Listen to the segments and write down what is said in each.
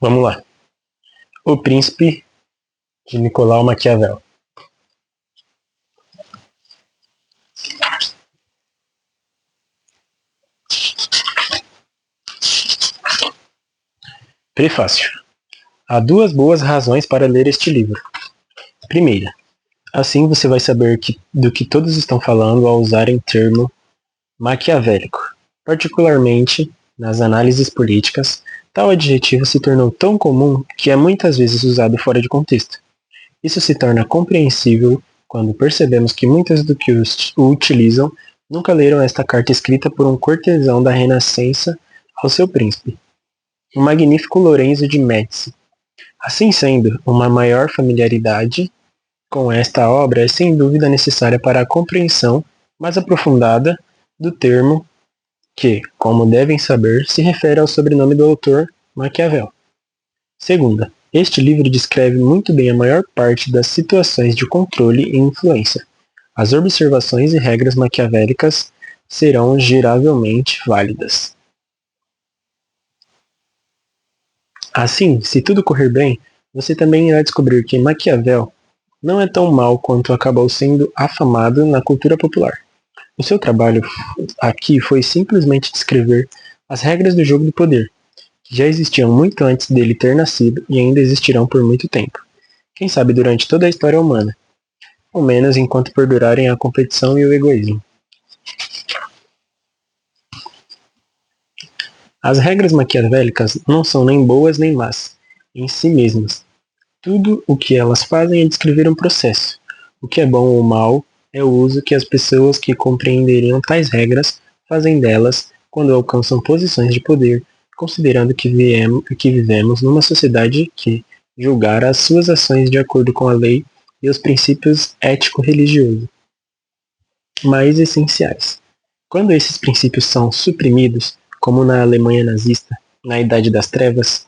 Vamos lá. O Príncipe, de Nicolau Maquiavel. Prefácio. Há duas boas razões para ler este livro. Primeira, assim você vai saber do que todos estão falando ao usarem o termo maquiavélico. Particularmente, nas análises políticas, tal adjetivo se tornou tão comum que é muitas vezes usado fora de contexto. Isso se torna compreensível quando percebemos que muitos do que o utilizam nunca leram esta carta escrita por um cortesão da Renascença ao seu príncipe, o magnífico Lorenzo de Médici. Assim sendo, uma maior familiaridade com esta obra é sem dúvida necessária para a compreensão mais aprofundada do termo que, como devem saber, se refere ao sobrenome do autor Maquiavel. Segunda, este livro descreve muito bem a maior parte das situações de controle e influência. As observações e regras maquiavélicas serão geravelmente válidas. Assim, se tudo correr bem, você também irá descobrir que Maquiavel não é tão mau quanto acabou sendo afamado na cultura popular. O seu trabalho aqui foi simplesmente descrever as regras do jogo do poder, que já existiam muito antes dele ter nascido e ainda existirão por muito tempo. Quem sabe durante toda a história humana, ao menos enquanto perdurarem a competição e o egoísmo. As regras maquiavélicas não são nem boas nem más, em si mesmas. Tudo o que elas fazem é descrever um processo. O que é bom ou mal é o uso que as pessoas que compreenderiam tais regras fazem delas quando alcançam posições de poder, considerando que vivemos numa sociedade que julgar as suas ações de acordo com a lei e os princípios ético-religiosos mais essenciais. Quando esses princípios são suprimidos, como na Alemanha nazista, na Idade das Trevas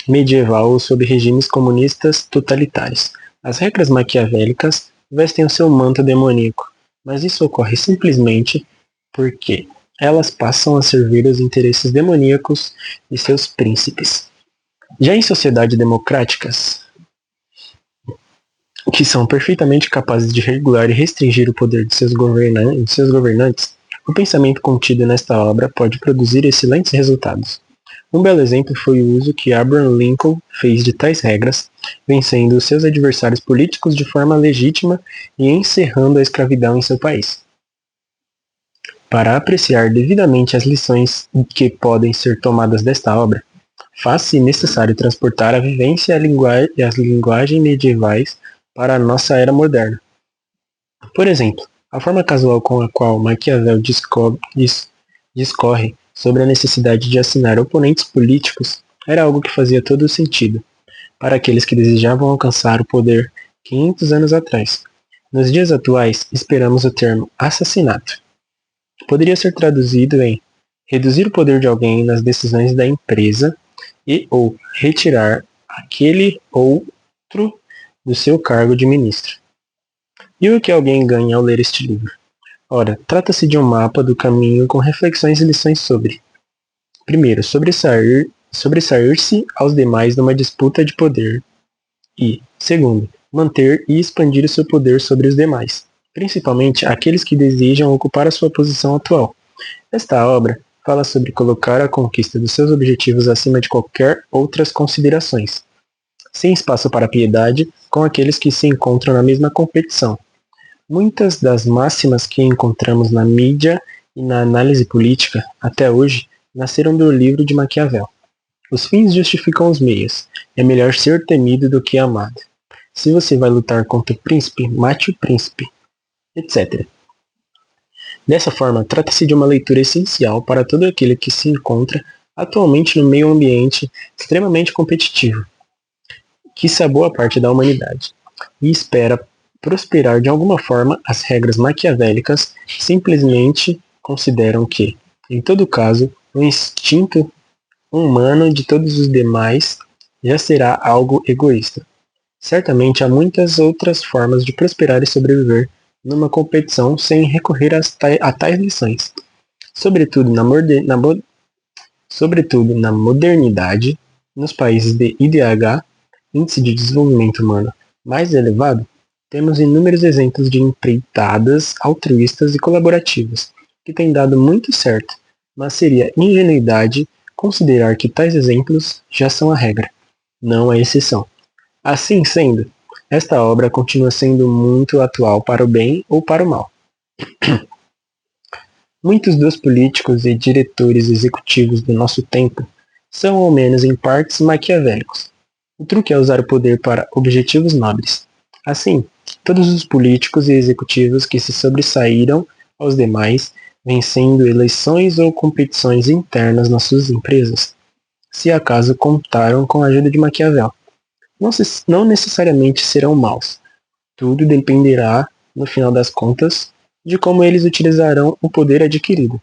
medieval ou sob regimes comunistas totalitários, as regras maquiavélicas vestem o seu manto demoníaco, mas isso ocorre simplesmente porque elas passam a servir os interesses demoníacos de seus príncipes. Já em sociedades democráticas, que são perfeitamente capazes de regular e restringir o poder de seus governantes, o pensamento contido nesta obra pode produzir excelentes resultados. Um belo exemplo foi o uso que Abraham Lincoln fez de tais regras, vencendo os seus adversários políticos de forma legítima e encerrando a escravidão em seu país. Para apreciar devidamente as lições que podem ser tomadas desta obra, faz-se necessário transportar a vivência e as linguagens medievais para a nossa era moderna. Por exemplo, a forma casual com a qual Maquiavel discorre sobre a necessidade de assinar oponentes políticos era algo que fazia todo o sentido para aqueles que desejavam alcançar o poder 500 anos atrás. Nos dias atuais, esperamos o termo assassinato. Poderia ser traduzido em reduzir o poder de alguém nas decisões da empresa e ou retirar aquele outro do seu cargo de ministro. E o que alguém ganha ao ler este livro? Ora, trata-se de um mapa do caminho com reflexões e lições sobre. Primeiro, sobressair-se aos demais numa disputa de poder. E, segundo, manter e expandir o seu poder sobre os demais, principalmente aqueles que desejam ocupar a sua posição atual. Esta obra fala sobre colocar a conquista dos seus objetivos acima de qualquer outras considerações, sem espaço para piedade com aqueles que se encontram na mesma competição. Muitas das máximas que encontramos na mídia e na análise política, até hoje, nasceram do livro de Maquiavel. Os fins justificam os meios. É melhor ser temido do que amado. Se você vai lutar contra o príncipe, mate o príncipe, etc. Dessa forma, trata-se de uma leitura essencial para todo aquele que se encontra atualmente no meio ambiente extremamente competitivo, quiçá boa parte da humanidade, e espera prosperar de alguma forma. As regras maquiavélicas simplesmente consideram que, em todo caso, o instinto humano de todos os demais já será algo egoísta. Certamente há muitas outras formas de prosperar e sobreviver numa competição sem recorrer a tais lições. Sobretudo na modernidade, Nos países de IDH, Índice de Desenvolvimento Humano, mais elevado, temos inúmeros exemplos de empreitadas altruístas e colaborativas, que têm dado muito certo, mas seria ingenuidade considerar que tais exemplos já são a regra, não a exceção. Assim sendo, esta obra continua sendo muito atual para o bem ou para o mal. Muitos dos políticos e diretores executivos do nosso tempo são ao menos em partes maquiavélicos. O truque é usar o poder para objetivos nobres. Assim, todos os políticos e executivos que se sobressaíram aos demais, vencendo eleições ou competições internas nas suas empresas, se acaso contaram com a ajuda de Maquiavel. Não necessariamente serão maus. Tudo dependerá, no final das contas, de como eles utilizarão o poder adquirido.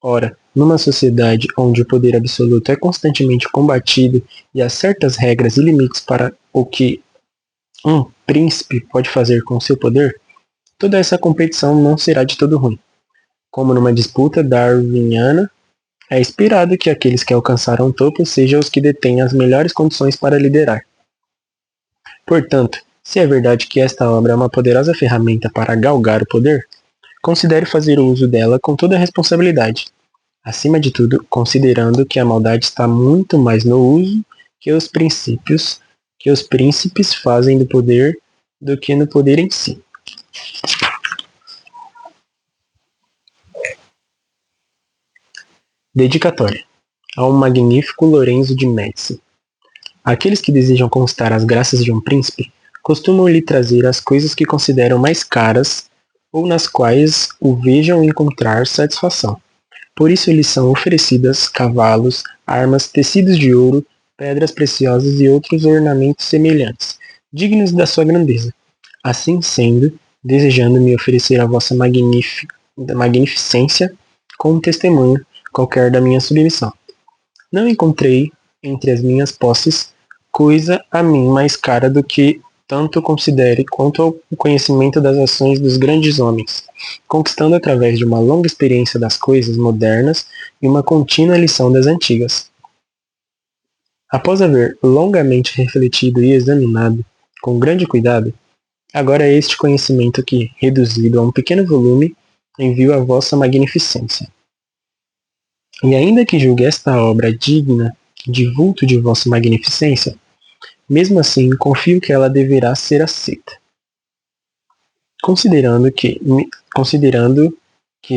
Ora, numa sociedade onde o poder absoluto é constantemente combatido e há certas regras e limites para o que um príncipe pode fazer com seu poder, toda essa competição não será de todo ruim. Como numa disputa darwiniana, é esperado que aqueles que alcançaram o topo sejam os que detêm as melhores condições para liderar. Portanto, se é verdade que esta obra é uma poderosa ferramenta para galgar o poder, considere fazer uso dela com toda a responsabilidade. Acima de tudo, considerando que a maldade está muito mais no uso que os príncipes fazem do poder do que no poder em si. Dedicatória ao magnífico Lorenzo de Médici. Aqueles que desejam conquistar as graças de um príncipe costumam lhe trazer as coisas que consideram mais caras ou nas quais o vejam encontrar satisfação. Por isso lhes são oferecidas cavalos, armas, tecidos de ouro, pedras preciosas e outros ornamentos semelhantes, dignos da sua grandeza. Assim sendo, desejando me oferecer a vossa magnificência como testemunho qualquer da minha submissão. Não encontrei, entre as minhas posses, coisa a mim mais cara do que tanto considere quanto o conhecimento das ações dos grandes homens, conquistando através de uma longa experiência das coisas modernas e uma contínua lição das antigas. Após haver longamente refletido e examinado, com grande cuidado, agora é este conhecimento que, reduzido a um pequeno volume, envio a vossa magnificência. E ainda que julgue esta obra digna de vulto de vossa magnificência, mesmo assim confio que ela deverá ser aceita. Considerando que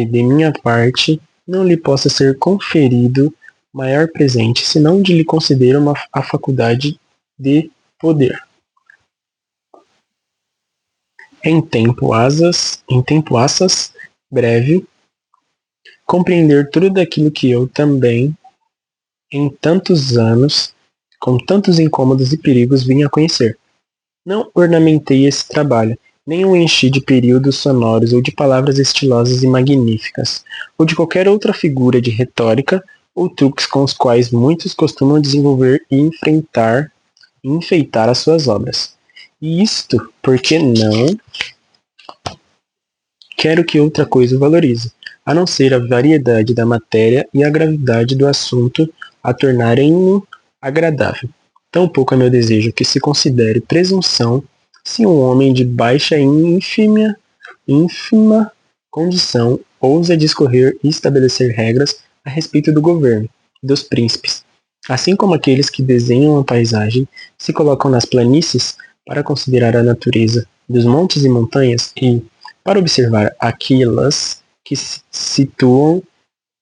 de minha parte não lhe possa ser conferido maior presente, senão de lhe conceder a faculdade de poder. Em tempo assaz breve, compreender tudo aquilo que eu também, em tantos anos, com tantos incômodos e perigos, vim a conhecer. Não ornamentei esse trabalho, nem o enchi de períodos sonoros ou de palavras estilosas e magníficas, ou de qualquer outra figura de retórica ou truques com os quais muitos costumam desenvolver e enfeitar as suas obras. E isto porque não quero que outra coisa o valorize, a não ser a variedade da matéria e a gravidade do assunto a tornarem-no agradável. Tampouco é meu desejo que se considere presunção se um homem de baixa e ínfima condição ousa discorrer e estabelecer regras a respeito do governo, dos príncipes, assim como aqueles que desenham a paisagem se colocam nas planícies para considerar a natureza dos montes e montanhas e, para observar aquelas que se situam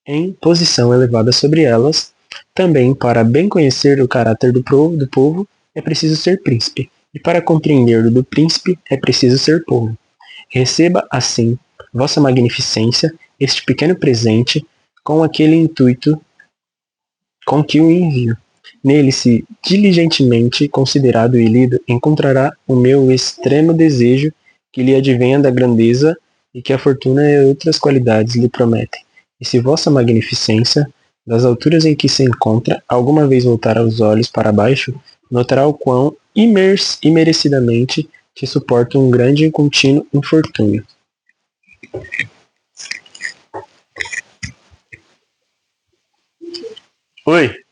em posição elevada sobre elas, também para bem conhecer o caráter do povo é preciso ser príncipe, e para compreender o do príncipe é preciso ser povo. Receba, assim, vossa magnificência, este pequeno presente, com aquele intuito com que o envio. Nele, se diligentemente considerado e lido, encontrará o meu extremo desejo que lhe advenha da grandeza e que a fortuna e outras qualidades lhe prometem. E se vossa magnificência, das alturas em que se encontra, alguma vez voltar os olhos para baixo, notará o quão imerecidamente te suporta um grande e contínuo infortúnio. Oi!